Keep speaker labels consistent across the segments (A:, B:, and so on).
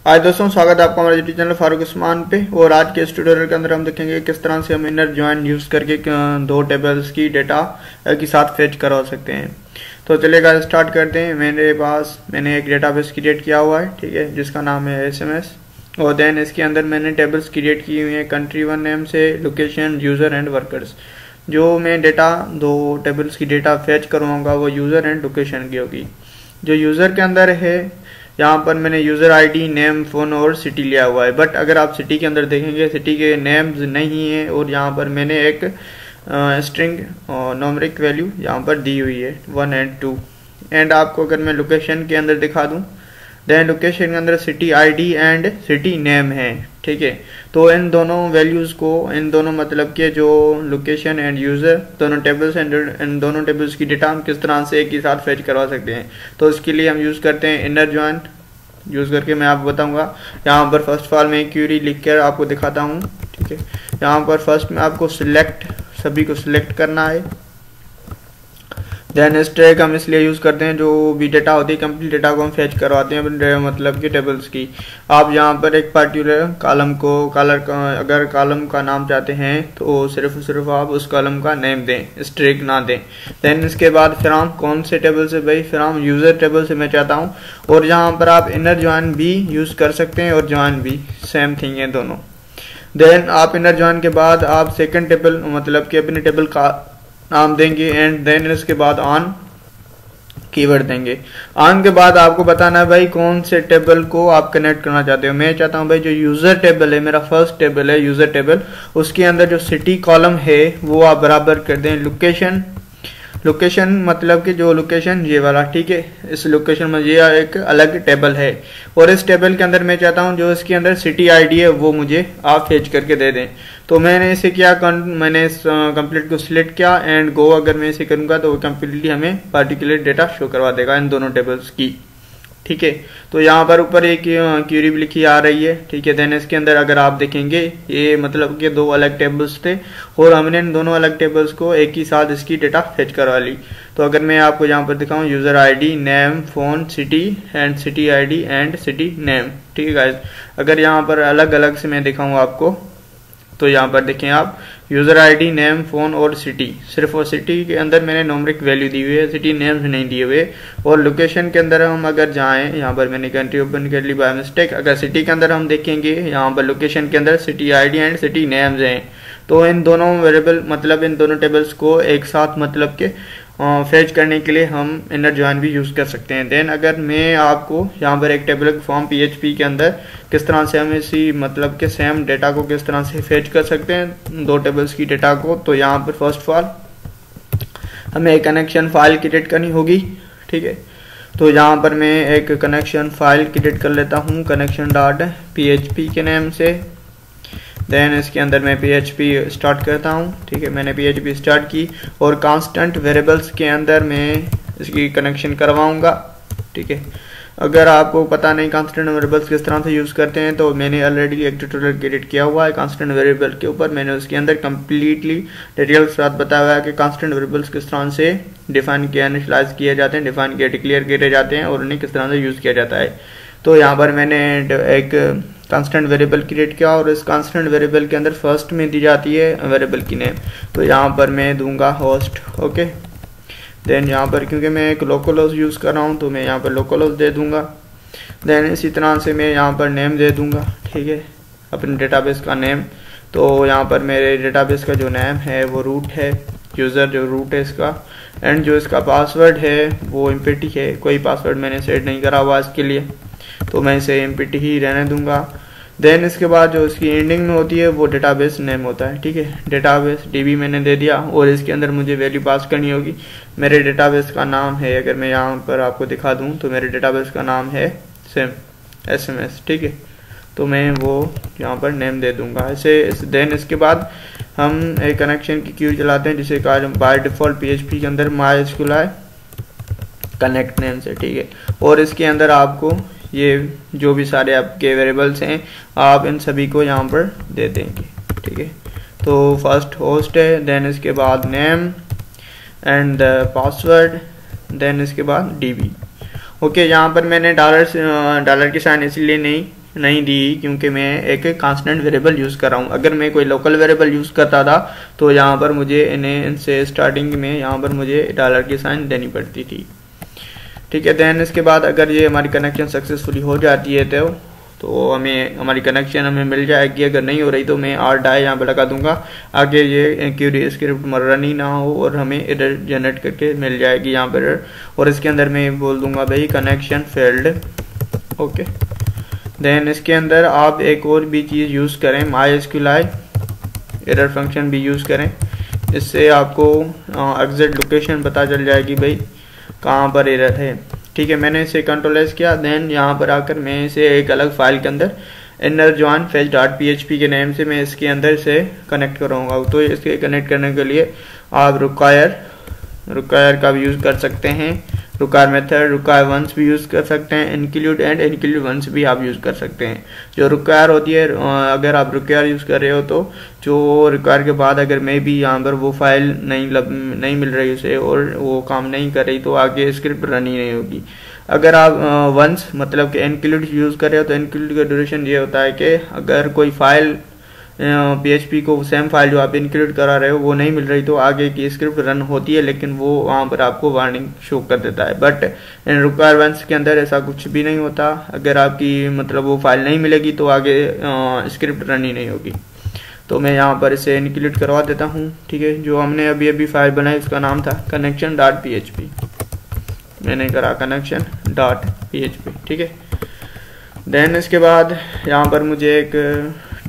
A: आज दोस्तों स्वागत है आपका हमारे यूट्यूब चैनल फारूक उस्मान पे। और आज के इस ट्यूटोरियल के अंदर हम देखेंगे किस तरह से हम इनर जॉइन यूज करके दो टेबल्स की डेटा के साथ फेच करवा सकते हैं। तो चलिएगा स्टार्ट करते हैं। मैंने एक डेटाबेस क्रिएट किया हुआ है, ठीक है, जिसका नाम है SMS। और देन इसके अंदर मैंने टेबल्स क्रिएट की हुई है कंट्री वन नेम से, लोकेशन, यूजर एंड वर्कर्स। जो मैं दो टेबल्स की डेटा फेच करवाऊंगा वो यूजर एंड लोकेशन की होगी। जो यूजर के अंदर है, यहाँ पर मैंने यूजर आईडी, नेम, फोन और सिटी लिया हुआ है। बट अगर आप सिटी के अंदर देखेंगे, सिटी के नेम्स नहीं है और यहाँ पर मैंने एक स्ट्रिंग न्यूमेरिक वैल्यू यहाँ पर दी हुई है 1 और 2। एंड आपको अगर मैं लोकेशन के अंदर दिखा दूं, देन लोकेशन के अंदर city ID and city name है, ठीक है। तो इन दोनों वैल्यूज को, इन दोनों मतलब के जो लोकेशन एंड यूजर दोनों टेबल्स एंड इन दोनों टेबल्स की डेटा हम किस तरह से एक ही साथ फेच करवा सकते हैं। तो इसके लिए हम यूज करते हैं इनर जॉइन। यूज करके मैं आपको बताऊंगा। यहाँ पर फर्स्ट ऑफ ऑल मैं क्यूरी लिख कर आपको दिखाता हूँ, ठीक है। यहाँ पर फर्स्ट में आपको सभी को सिलेक्ट करना है। देन स्ट्रिंग हम इसलिए यूज करते हैं, जो भी डेटा होती है कंप्लीट डेटा को हम फेच करवाते हैं मतलब कि टेबल्स की। आप यहाँ पर एक पर्टिकुलर कॉलम को अगर कॉलम का नाम चाहते हैं तो सिर्फ आप उस कॉलम का नेम दें, स्ट्रिंग ना दें। देन इसके बाद फिर हम कौन से टेबल से, भाई फिर हम यूजर टेबल से मैं चाहता हूँ। और यहाँ पर आप इनर ज्वाइन भी यूज कर सकते हैं और ज्वाइन भी सेम थिंग है दोनों। देन आप इनर ज्वाइन के बाद आप सेकंड टेबल मतलब कि अपने टेबल का नाम देंगे एंड देन इसके बाद ऑन कीवर्ड देंगे। ऑन के बाद आपको बताना है भाई कौन से टेबल को आप कनेक्ट करना चाहते हो। मैं चाहता हूं भाई जो यूजर टेबल है, मेरा फर्स्ट टेबल है यूजर टेबल, उसके अंदर जो सिटी कॉलम है वो आप बराबर कर दें लोकेशन मतलब कि जो लोकेशन ये वाला, ठीक है। इस लोकेशन में ये एक अलग टेबल है और इस टेबल के अंदर मैं चाहता हूं जो इसके अंदर सिटी आईडी है वो मुझे आप फेच करके दे दें। तो मैंने इसे किया, मैंने इस कंप्लीट को सिलेक्ट किया एंड गो अगर मैं इसे करूंगा तो वो कंप्लीटली हमें पार्टिकुलर डेटा शो करवा देगा इन दोनों टेबल्स की, ठीक है। तो यहाँ पर ऊपर एक क्यूरी भी लिखी आ रही है, ठीक है। देन इसके अंदर अगर आप देखेंगे ये मतलब कि दो अलग टेबल्स थे और हमने इन दोनों अलग टेबल्स को एक ही साथ इसकी डेटा फेच करवा ली। तो अगर मैं आपको यहाँ पर दिखाऊं, user ID, name, phone, city and city ID and city name, ठीक है गाइस। अगर यहाँ पर अलग अलग से मैं दिखाऊं आपको, तो यहाँ पर देखें आप यूजर आईडी, नेम, फोन और सिटी, सिर्फ और सिटी के अंदर मैंने न्यूमेरिक वैल्यू दी हुई है, सिटी नेम्स नहीं दिए हुए। और लोकेशन के अंदर हम अगर जाएं, यहाँ पर मैंने कंट्री ओपन कर ली बाय मिस्टेक। अगर सिटी के अंदर हम देखेंगे, यहाँ पर लोकेशन के अंदर city ID and city names हैं। तो इन दोनों वेरिएबल मतलब इन दोनों टेबल्स को एक साथ मतलब के फेच करने के लिए हम इनर जॉइन भी यूज कर सकते हैं। देन अगर मैं आपको यहाँ पर एक टेबल फॉर्म PHP के अंदर किस तरह से हम इसी मतलब के सेम डेटा को किस तरह से फेच कर सकते हैं दो टेबल्स की डेटा को, तो यहाँ पर फर्स्ट ऑफ ऑल हमें एक कनेक्शन फाइल क्रिएट करनी होगी, ठीक है। तो यहाँ पर मैं एक कनेक्शन फाइल क्रिएट कर लेता हूँ connection.php के नेम से। देन इसके अंदर मैं PHP स्टार्ट करता हूँ, ठीक है। मैंने PHP स्टार्ट की और कांस्टेंट वेरिएबल्स के अंदर मैं इसकी कनेक्शन करवाऊंगा, ठीक है। अगर आपको पता नहीं कांस्टेंट वेरिएबल्स किस तरह से यूज करते हैं, तो मैंने ऑलरेडी एक ट्यूटोरियल क्रिएट किया हुआ है कांस्टेंट वेरिएबल के ऊपर। मैंने उसके अंदर कंप्लीटली डिटेल के साथ बताया हुआ है कि कांस्टेंट वेरिएबल्स किस तरह से डिफाइन किया, इनिशियलाइज किए जाते हैं, डिफाइन किए, डिक्लेयर किए जाते हैं और उन्हें किस तरह से यूज किया जाता है। तो यहाँ पर मैंने एक कांस्टेंट वेरिएबल क्रिएट किया और इस कांस्टेंट वेरिएबल के अंदर फर्स्ट में दी जाती है वेरिएबल की नेम। तो यहाँ पर मैं दूंगा होस्ट, ओके। देन यहाँ पर क्योंकि मैं एक लोकलहोस्ट यूज कर रहा हूँ तो मैं यहाँ पर लोकलहोस्ट दे दूंगा। देन इसी तरह से मैं यहाँ पर नेम दे दूंगा, ठीक है, अपने डेटाबेस का नेम। तो यहाँ पर मेरे डेटाबेस का जो नेम है वो रूट है, यूजर जो रूट है इसका, एंड जो इसका पासवर्ड है वो एम्प्टी है। कोई पासवर्ड मैंने सेट नहीं करा हुआ इसके लिए, तो मैं इसे एम्प्टी ही रहने दूंगा। देन इसके बाद जो इसकी एंडिंग में होती है वो डेटाबेस नेम होता है, ठीक है। डेटाबेस DB मैंने दे दिया और इसके अंदर मुझे वैल्यू पास करनी होगी। मेरे डेटाबेस का नाम है, अगर मैं यहाँ पर आपको दिखा दूँ तो मेरे डेटाबेस का नाम है सेम SMS, ठीक है। तो मैं वो यहाँ पर नेम दे दूंगा ऐसे। देन इसके बाद हम एक कनेक्शन की क्यू चलाते हैं जिसे बाय डिफॉल्ट PHP के अंदर MySQL है कनेक्ट नेम से, ठीक है। और इसके अंदर आपको ये जो भी सारे आपके वेरिएबल्स हैं आप इन सभी को यहाँ पर दे देंगे, ठीक है। तो फर्स्ट होस्ट है, देन इसके बाद नेम एंड पासवर्ड, देन इसके बाद DB, ओके। यहाँ पर मैंने डॉलर की साइन इसलिए नहीं नहीं दी, क्योंकि मैं एक कांस्टेंट वेरिएबल यूज़ कर रहा हूँ। अगर मैं कोई लोकल वेरिएबल यूज़ करता था तो यहाँ पर मुझे इनसे स्टार्टिंग में यहाँ पर मुझे डॉलर की साइन देनी पड़ती थी, ठीक है। देन इसके बाद अगर ये हमारी कनेक्शन सक्सेसफुली हो जाती है तो हमें हमारी कनेक्शन हमें मिल जाएगी। अगर नहीं हो रही तो मैं R डाई यहाँ पर लगा दूंगा, आगे ये क्यूरी स्क्रिप्ट रन ही ना हो और हमें एरर जनरेट करके मिल जाएगी यहाँ पर। और इसके अंदर मैं बोल दूंगा भाई कनेक्शन फेल्ड, ओके। देन इसके अंदर आप एक और भी चीज़ यूज़ करें, MySQLi एरर फंक्शन भी यूज़ करें, इससे आपको एग्जैक्ट लोकेशन पता चल जाएगी भाई कहाँ पर एरर है, ठीक है। मैंने इसे कंट्रोल एस किया। देन यहाँ पर आकर मैं इसे एक अलग फाइल के अंदर innerjoin-fetch.php के नेम से मैं इसके अंदर से कनेक्ट करूँगा। तो इसके कनेक्ट करने के लिए आप रिक्वायर का भी यूज़ कर सकते हैं, रिक्वायर मेथड, रिक्वायर वंस भी यूज़ कर सकते हैं, इंक्लूड एंड इंक्लूड वंस भी आप यूज़ कर सकते हैं। जो रिक्वायर होती है, अगर आप रिक्वायर यूज़ कर रहे हो तो जो रिक्वायर के बाद अगर मैं भी यहाँ पर वो फाइल नहीं मिल रही उसे और वो काम नहीं कर रही तो आगे स्क्रिप्ट रन ही नहीं होगी। अगर आप वंस मतलब कि इंक्लूड यूज़ कर रहे हो तो इंक्लूड का ड्यूरेशन ये होता है कि अगर कोई फाइल PHP को सेम फाइल जो आप इंक्लूड करा रहे हो वो नहीं मिल रही तो आगे की स्क्रिप्ट रन होती है, लेकिन वो वहाँ पर आपको वार्निंग शो कर देता है। बट इन रिक्वायरमेंट्स के अंदर ऐसा कुछ भी नहीं होता। अगर आपकी मतलब वो फाइल नहीं मिलेगी तो आगे स्क्रिप्ट रन ही नहीं होगी। तो मैं यहाँ पर इसे इंक्लूड करवा देता हूँ, ठीक है। जो हमने अभी फाइल बनाई उसका नाम था connection.php, मैंने करा connection.php, ठीक है। देन इसके बाद यहाँ पर मुझे एक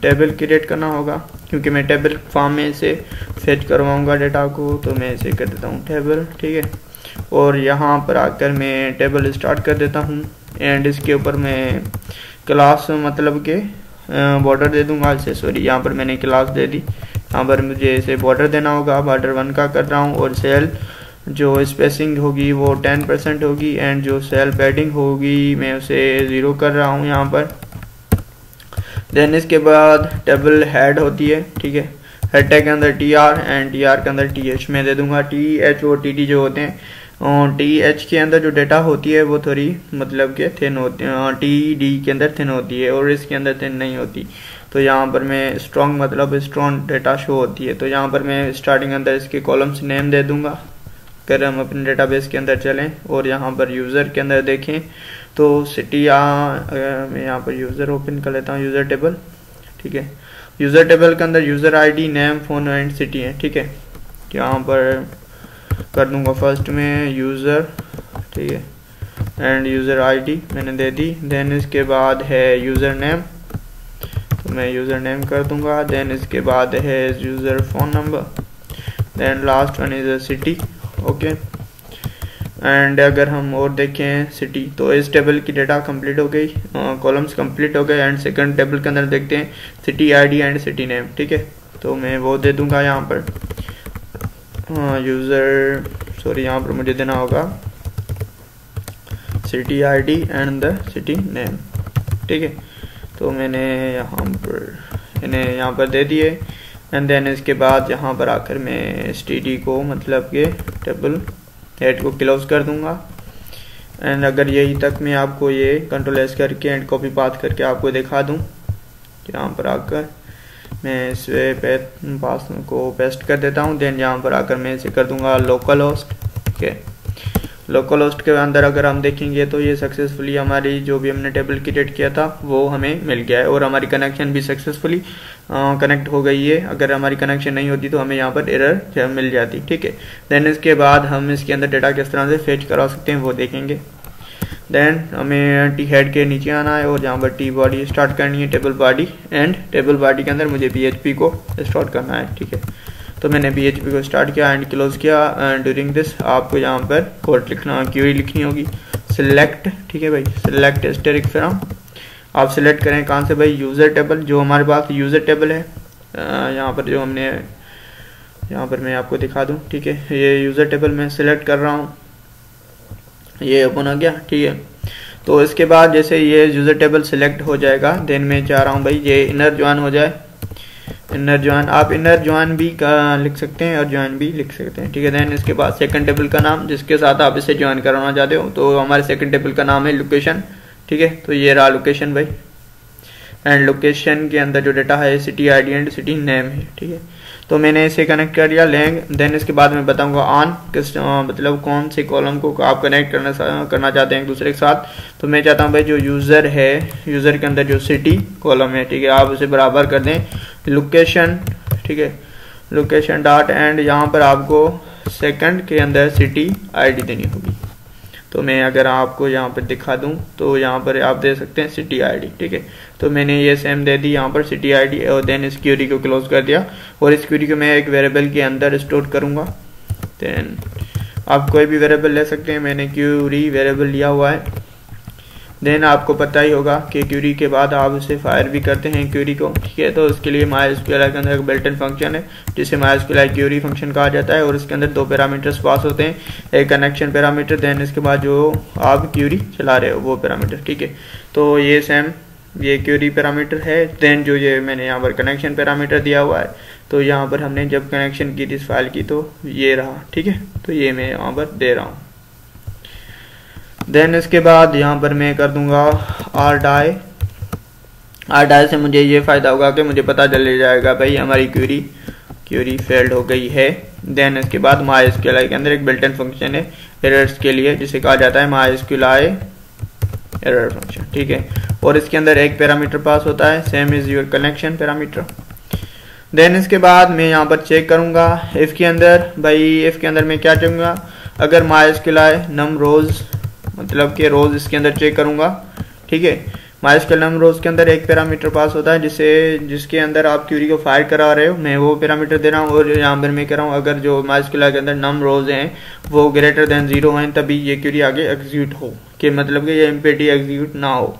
A: टेबल क्रिएट करना होगा, क्योंकि मैं टेबल फॉर्म में इसे फेच करवाऊंगा डेटा को, तो मैं इसे कर देता हूँ टेबल, ठीक है। और यहाँ पर आकर मैं टेबल स्टार्ट कर देता हूँ एंड इसके ऊपर मैं क्लास मतलब के बॉर्डर दे दूंगा। इसे सॉरी यहाँ पर मैंने क्लास दे दी, यहाँ पर मुझे इसे बॉर्डर देना होगा, बॉर्डर 1 का कर रहा हूँ। और सेल जो स्पेसिंग होगी वो 10% होगी एंड जो सेल पैडिंग होगी मैं उसे 0 कर रहा हूँ यहाँ पर। देन इसके बाद टेबल हेड होती है, ठीक है। हेड टैग के अंदर TR एंड TR के अंदर TH मैं दे दूंगा। TH और TT जो होते हैं, TH के अंदर जो डेटा होती है वो थोड़ी मतलब के थिन होती है, TD के अंदर थिन होती है और इसके अंदर थिन नहीं होती। तो यहाँ पर मैं स्ट्रॉन्ग मतलब स्ट्रॉन्ग डेटा शो होती है। तो यहाँ पर मैं स्टार्टिंग अंदर इसके कॉलम्स नेम दे दूंगा। अगर हम अपने डेटाबेस के अंदर चलें और यहाँ पर यूज़र के अंदर देखें तो सिटी मैं यहाँ पर यूज़र ओपन कर लेता हूँ, यूज़र टेबल, ठीक है। यूज़र टेबल के अंदर user ID, name, phone and city है, ठीक है। यहाँ पर कर दूंगा फर्स्ट में यूज़र, ठीक है, एंड यूज़र ID मैंने दे दी। देन इसके बाद है यूज़र नेम, तो मैं यूज़र नेम कर दूंगा। देन इसके बाद है user phone number, then last one is a city, okay. And अगर हम और देखें सिटी, तो इस टेबल की डेटा कंप्लीट हो गई, कॉलम्स कंप्लीट हो गए। एंड सेकंड टेबल के अंदर देखते हैं city ID and city name, ठीक है। तो मैं वो दे दूंगा यहाँ पर यूज़र सॉरी यहाँ पर मुझे देना होगा city ID and the city name, ठीक है। तो मैंने यहाँ पर इन्हें यहाँ पर दे दिए एंड देन इसके बाद यहाँ पर आकर मैं STD को मतलब के टेबल हेड को क्लोज कर दूंगा। एंड अगर यही तक मैं आपको ये कंट्रोल एस करके एंड कॉपी पाथ करके आपको दिखा दूं, यहाँ पर आकर मैं इस पास को पेस्ट कर देता हूँ। देन यहाँ पर आकर मैं इसे कर दूंगा लोकल होस्ट, ठीक है। लोकल होस्ट के अंदर अगर हम देखेंगे तो ये सक्सेसफुली हमारी जो भी हमने टेबल क्रिएट किया था वो हमें मिल गया है और हमारी कनेक्शन भी सक्सेसफुली कनेक्ट हो गई है। अगर हमारी कनेक्शन नहीं होती तो हमें यहाँ पर एरर मिल जाती, ठीक है। देन इसके बाद हम इसके अंदर डेटा किस तरह से फेच करा सकते हैं वो देखेंगे। देन हमें टी हेड के नीचे आना है और यहाँ पर टी बॉडी स्टार्ट करनी है, table body, and table body के अंदर मुझे PHP को स्टार्ट करना है, ठीक है। तो मैंने PHP को स्टार्ट किया एंड क्लोज किया। ड्यूरिंग दिस आपको यहाँ पर कोड लिखना, क्वेरी लिखनी होगी, सिलेक्ट, ठीक है भाई, सिलेक्ट स्टेरिक फ्रॉम। आप सिलेक्ट करें कहाँ से भाई, यूज़र टेबल, जो हमारे पास यूज़र टेबल है यहाँ पर जो हमने यहाँ पर मैं आपको दिखा दूँ, ठीक है। ये यूज़र टेबल मैं सिलेक्ट कर रहा हूँ, ये ओपन हो गया, ठीक है। तो इसके बाद जैसे ये यूज़र टेबल सिलेक्ट हो जाएगा, देन मैं चाह रहा हूँ भाई ये इनर ज्वाइन हो जाए। इनर ज्वाइन, आप इनर ज्वाइन भी लिख सकते हैं और ज्वाइन भी लिख सकते हैं, ठीक है। देन इसके बाद सेकंड टेबल का नाम जिसके साथ आप इसे ज्वाइन कराना चाहते हो, तो हमारे सेकंड टेबल का नाम है लोकेशन, ठीक है। तो ये रहा लोकेशन भाई, एंड लोकेशन के अंदर जो डाटा है city ID and city name है, ठीक है। तो मैंने इसे कनेक्ट कर दिया लैंग। देन इसके बाद मैं बताऊंगा ऑन किस मतलब कौन से कॉलम को आप कनेक्ट करना चाहते हैं एक दूसरे के साथ। तो मैं चाहता हूं भाई जो यूज़र है, यूज़र के अंदर जो सिटी कॉलम है, ठीक है, आप उसे बराबर कर दें लोकेशन, ठीक है, लोकेशन डॉट एंड यहाँ पर आपको सेकंड के अंदर सिटी आईडी देनी होगी। तो मैं अगर आपको यहाँ पर दिखा दूं तो यहाँ पर आप दे सकते हैं सिटी आईडी, ठीक है। तो मैंने ये सेम दे दी यहाँ पर सिटी आईडी और देन इस क्यूरी को क्लोज कर दिया और इस क्यूरी को मैं एक वेरिएबल के अंदर स्टोर करूँगा। देन आप कोई भी वेरिएबल ले सकते हैं, मैंने क्यूरी वेरिएबल लिया हुआ है। देन आपको पता ही होगा कि क्यूरी के बाद आप उसे फायर भी करते हैं क्यूरी को, ठीक है। तो उसके लिए MySQL के अंदर एक बिल्ट इन फंक्शन है जिसे MySQL क्यूरी फंक्शन कहा जाता है और इसके अंदर 2 पैरामीटर्स पास होते हैं, एक कनेक्शन पैरामीटर, देन इसके बाद जो आप क्यूरी चला रहे हो वो पैरामीटर, ठीक है। तो ये सेम ये क्यूरी पैरामीटर है। देन जो ये मैंने यहाँ पर कनेक्शन पैरामीटर दिया हुआ है, तो यहाँ पर हमने जब कनेक्शन की थी इस फाइल की तो ये रहा, ठीक है। तो ये मैं यहाँ पर दे रहा हूँ। देन इसके बाद यहाँ पर मैं कर दूंगा आर डाई से मुझे ये फायदा होगा कि मुझे पता चल जाएगा भाई हमारी क्यूरी फेल्ड हो गई है। देन इसके बाद MySQL के अंदर एक बिल्ट इन फंक्शन है एरर्स के लिए जिसे कहा जाता है MySQL एरर फंक्शन, ठीक है। और इसके अंदर एक पैरामीटर पास होता है same is your connection parameter. Then इसके बाद मैं यहाँ पर चेक करूंगा इफ के अंदर, भाई इफ के अंदर मैं क्या चाहूंगा, अगर MySQL नम रोज मतलब कि रोज इसके अंदर चेक करूंगा, ठीक है। MySQL नम रोज के अंदर एक पैरामीटर पास होता है जिसके अंदर आप क्यूरी को फायर करा रहे हो, मैं वो पैरामीटर दे रहा हूँ। और यहाँ पर मैं कह रहा हूँ अगर जो MySQL के अंदर नम रोज हैं वो ग्रेटर देन 0 हैं तभी ये क्यूरी आगे एग्जीक्यूट हो, कि मतलब कि ये एमपीटी एग्जीक्यूट ना हो।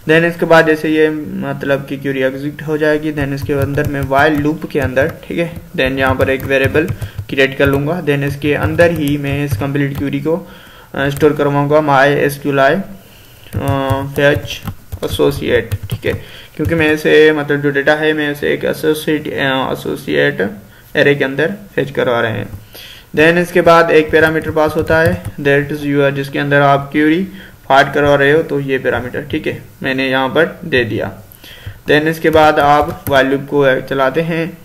A: देन इसके बाद जैसे ये मतलब कि क्यूरी एग्जीक्यूट हो जाएगी, देन इसके अंदर मैं वाइल लूप के अंदर, ठीक है, देन यहाँ पर एक वेरिएबल क्रिएट कर लूंगा। देन इसके अंदर ही मैं इस कंप्लीट क्यूरी को स्टोर करवाऊंगा MySQL फेच एसोसिएट, ठीक है, क्योंकि मैं इसे मतलब जो डेटा है मैं इसे एक एसोसिएट एरे के अंदर फेच करवा रहे हैं। देन इसके बाद एक पैरामीटर पास होता है दैट इज यूर, जिसके अंदर आप क्यूरी फायर करवा रहे हो, तो ये पैरामीटर, ठीक है, मैंने यहाँ पर दे दिया। देन इसके बाद आप वाइल लूप को चलाते हैं।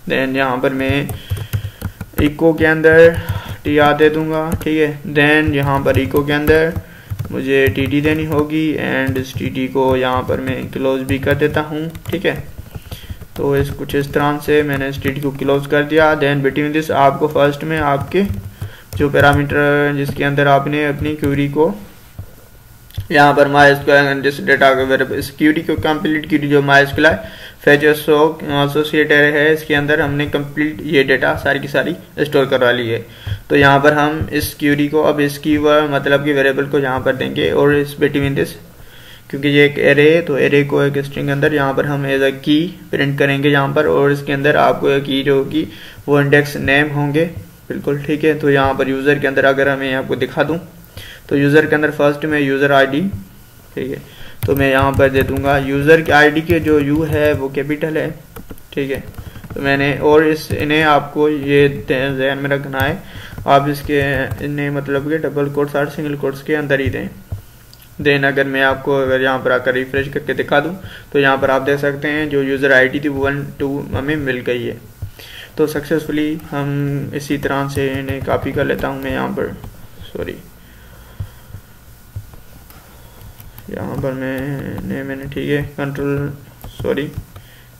A: देन यहाँ पर मैं इको के अंदर TR दे दूंगा, ठीक है। देन यहाँ पर इको के अंदर मुझे TT देनी होगी एंड इस TT को यहाँ पर मैं क्लोज भी कर देता हूँ, ठीक है। तो इस कुछ इस तरह से मैंने इस TT को क्लोज कर दिया। देन बिटवीन दिस आपको फर्स्ट में आपके जो पैरामीटर जिसके अंदर आपने अपनी क्यूरी को यहाँ पर MySQL जिस डेटा इस क्यूरी को कंप्लीट क्यूरी जो MySQL फेच एसोसिएट एरे है इसके अंदर हमने कंप्लीट ये डेटा सारी की सारी स्टोर करवा ली है। तो यहाँ पर हम इस क्यूरी को अब इसकी मतलब कि वेरिएबल को यहाँ पर देंगे और इस बिटवीन दिस, क्योंकि ये एक एरे है तो एरे को एक स्ट्रिंग अंदर यहाँ पर हम एज अ की प्रिंट करेंगे यहाँ पर, और इसके अंदर आपको की जो होगी वो इंडेक्स नेम होंगे, बिल्कुल, ठीक है। तो यहाँ पर यूजर के अंदर अगर मैं आपको दिखा दूँ तो यूजर के अंदर फर्स्ट में यूजर आईडी, ठीक है, तो मैं यहाँ पर दे दूंगा यूजर की आईडी के जो यू है वो कैपिटल है, ठीक है। तो मैंने और इन्हें आपको ये ध्यान में रखना है, आप इसके इन्हें मतलब कि डबल कोट्स और सिंगल कोट्स के अंदर ही दें। देन अगर मैं आपको अगर यहाँ पर आकर रिफ्रेश करके दिखा दूँ तो यहाँ पर आप देख सकते हैं जो यूजर आईडी थी 1 2 हमें मिल गई है। तो सक्सेसफुली हम इसी तरह से इन्हें कॉपी कर लेता हूँ मैं यहाँ पर, सॉरी यहाँ पर मैंने ठीक है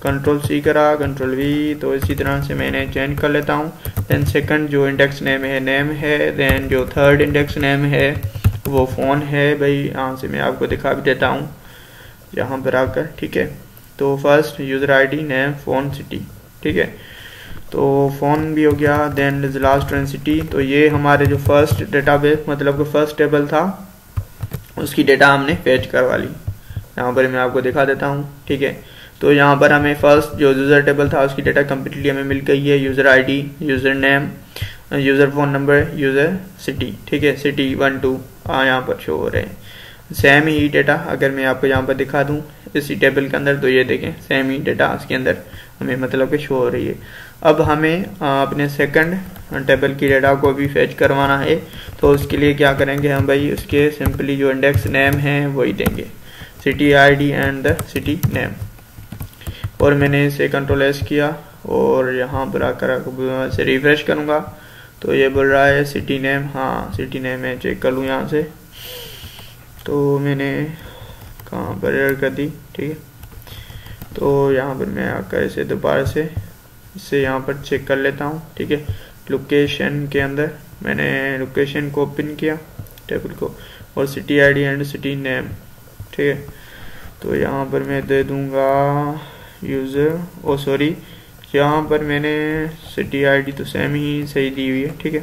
A: कंट्रोल C करा, कंट्रोल V, तो इसी तरह से मैंने चेंज कर लेता हूँ। देन सेकंड जो इंडेक्स नेम है, देन जो थर्ड इंडेक्स नेम है वो फ़ोन है, भाई यहाँ से मैं आपको दिखा भी देता हूँ यहाँ पर आकर, ठीक है। तो first user ID name phone city, ठीक है, तो फ़ोन भी हो गया। देन लास्ट वन सिटी, तो ये हमारे जो फर्स्ट डेटाबेस मतलब कि फर्स्ट टेबल था उसकी डेटा हमने फेच करवा ली। यहाँ पर मैं आपको दिखा देता हूँ, ठीक है। तो यहाँ पर हमें फर्स्ट जो यूज़र टेबल था उसकी डेटा कम्प्लीटली हमें मिल गई है, user ID, user name, user phone number, user city, ठीक है, सिटी 1 2 यहाँ पर शो हो रहे हैं। सेम ही डेटा अगर मैं आपको यहाँ पर दिखा दूँ इसी टेबल के अंदर, तो ये देखें सेम ही डेटा उसके अंदर हमें मतलब कि शो हो रही है। अब हमें अपने सेकंड टेबल की डेटा को भी फेच करवाना है, तो उसके लिए क्या करेंगे हम, भाई उसके सिंपली जो इंडेक्स नेम है वही देंगे। City ID and the city name, और मैंने इसे कंट्रोल एस किया और यहाँ पर आकर से रिफ्रेश करूँगा तो ये बोल रहा है सिटी नेम। हाँ सिटी नेम है, चेक कर लूँ यहाँ से। तो मैंने कहाँ पर एरर कर दी, ठीक है। तो यहाँ पर मैं आकर इसे दोबारा से इससे यहाँ पर चेक कर लेता हूँ, ठीक है। लोकेशन के अंदर मैंने लोकेशन को ओपन किया टेबल को, और city ID and city name, ठीक है। तो यहाँ पर मैं दे दूँगा यूज़र, ओ सॉरी, यहाँ पर मैंने सिटी आईडी तो सेम ही सही दी हुई है, ठीक है।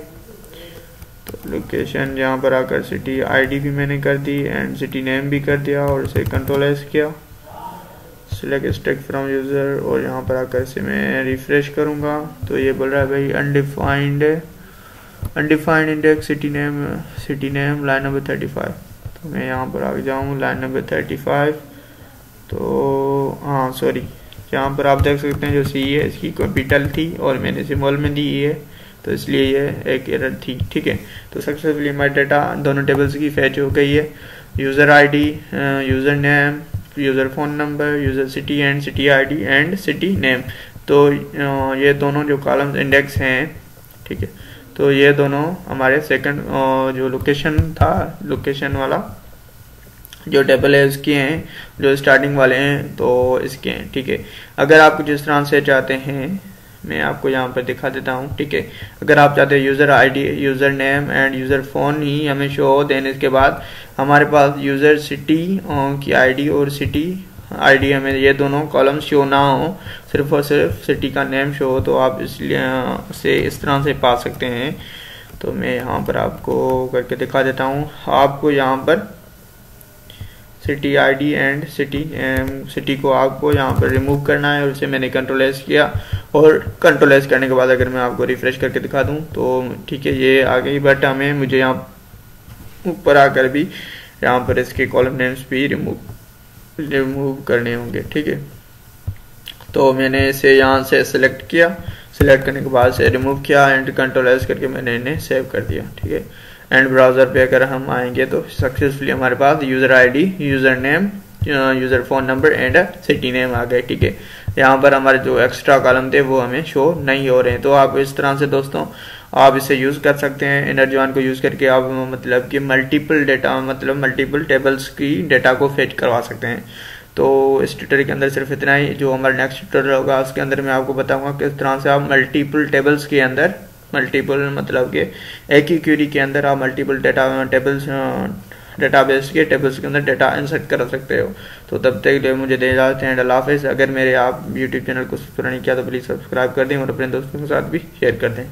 A: तो लोकेशन यहाँ पर आकर सिटी आईडी भी मैंने कर दी एंड सिटी नेम भी कर दिया, और इसे कंट्रोल एस किया, सिलेक्ट स्टैक फ्रॉम यूज़र, और यहाँ पर आकर से मैं रिफ्रेश करूँगा तो ये बोल रहा है भाई undefined index city name line number 35। तो मैं यहाँ पर आ जाऊँ लाइन नंबर 35। तो हाँ सॉरी, यहाँ पर आप देख सकते हैं जो सी है इसकी कैपिटल थी और मैंने सिंबल में दी है, तो इसलिए ये एक एरर थी, ठीक है। तो सक्सेसफुली हमारा डाटा दोनों टेबल्स की फैच हो गई है, user ID, user name, user phone number, user city and city ID and city name. तो ये दोनों जो कॉलम्स इंडेक्स हैं, ठीक है। तो ये दोनों हमारे सेकंड जो लोकेशन था, लोकेशन वाला जो टेबल है इसके हैं, जो स्टार्टिंग वाले हैं तो इसके हैं, ठीक है। अगर आप कुछ इस तरह से चाहते हैं, मैं आपको यहाँ पर दिखा देता हूँ, ठीक है। अगर आप चाहते हैं user ID, user name and user phone ही हमें शो हो, देन इसके बाद हमारे पास यूज़र सिटी की आईडी और सिटी आईडी हमें ये दोनों कॉलम शो ना हो, सिर्फ और सिर्फ सिटी का नेम शो हो, तो आप इसलिए से इस तरह से पा सकते हैं। तो मैं यहाँ पर आपको करके दिखा देता हूँ। आपको यहाँ पर सिटी आईडी एंड सिटी को आपको यहाँ पर रिमूव करना है, और इसे मैंने कंट्रोल एस किया, और कंट्रोल एस करने के बाद अगर मैं आपको रिफ्रेश करके दिखा दूँ तो ठीक है ये आ गई। बट मुझे यहाँ ऊपर आकर भी यहाँ पर इसके कॉलम नेम्स भी रिमूव करने होंगे, ठीक है। तो मैंने इसे यहाँ से सिलेक्ट किया, सिलेक्ट करने के बाद से रिमूव किया एंड कंट्रोल एस करके मैंने इन्हें सेव कर दिया, ठीक है। एंड ब्राउज़र पे अगर हम आएंगे तो सक्सेसफुली हमारे पास user ID, user name, user phone number and city name आ गए, ठीक है। यहाँ पर हमारे जो एक्स्ट्रा कॉलम थे वो हमें शो नहीं हो रहे हैं। तो आप इस तरह से दोस्तों आप इसे यूज़ कर सकते हैं। एनर्जॉन को यूज़ करके आप मतलब कि मल्टीपल टेबल्स की डेटा को फेच करवा सकते हैं। तो इस ट्यूटोरियल के अंदर सिर्फ इतना ही। जो हमारा नेक्स्ट ट्यूटोरियल होगा उसके अंदर मैं आपको बताऊंगा किस तरह से आप मल्टीपल टेबल्स के अंदर, मल्टीपल मतलब कि एक ही क्वेरी के अंदर आप मल्टीपल डेटाबेस के टेबल्स के अंदर डेटा इंसर्ट कर सकते हो। तो तब तक के लिए मुझे दे जाते हैं, अल्लाह हाफिज़। अगर मेरे आप यूट्यूब चैनल को सब्सक्राइब नहीं किया तो प्लीज़ सब्सक्राइब कर दें और अपने दोस्तों के साथ भी शेयर कर दें।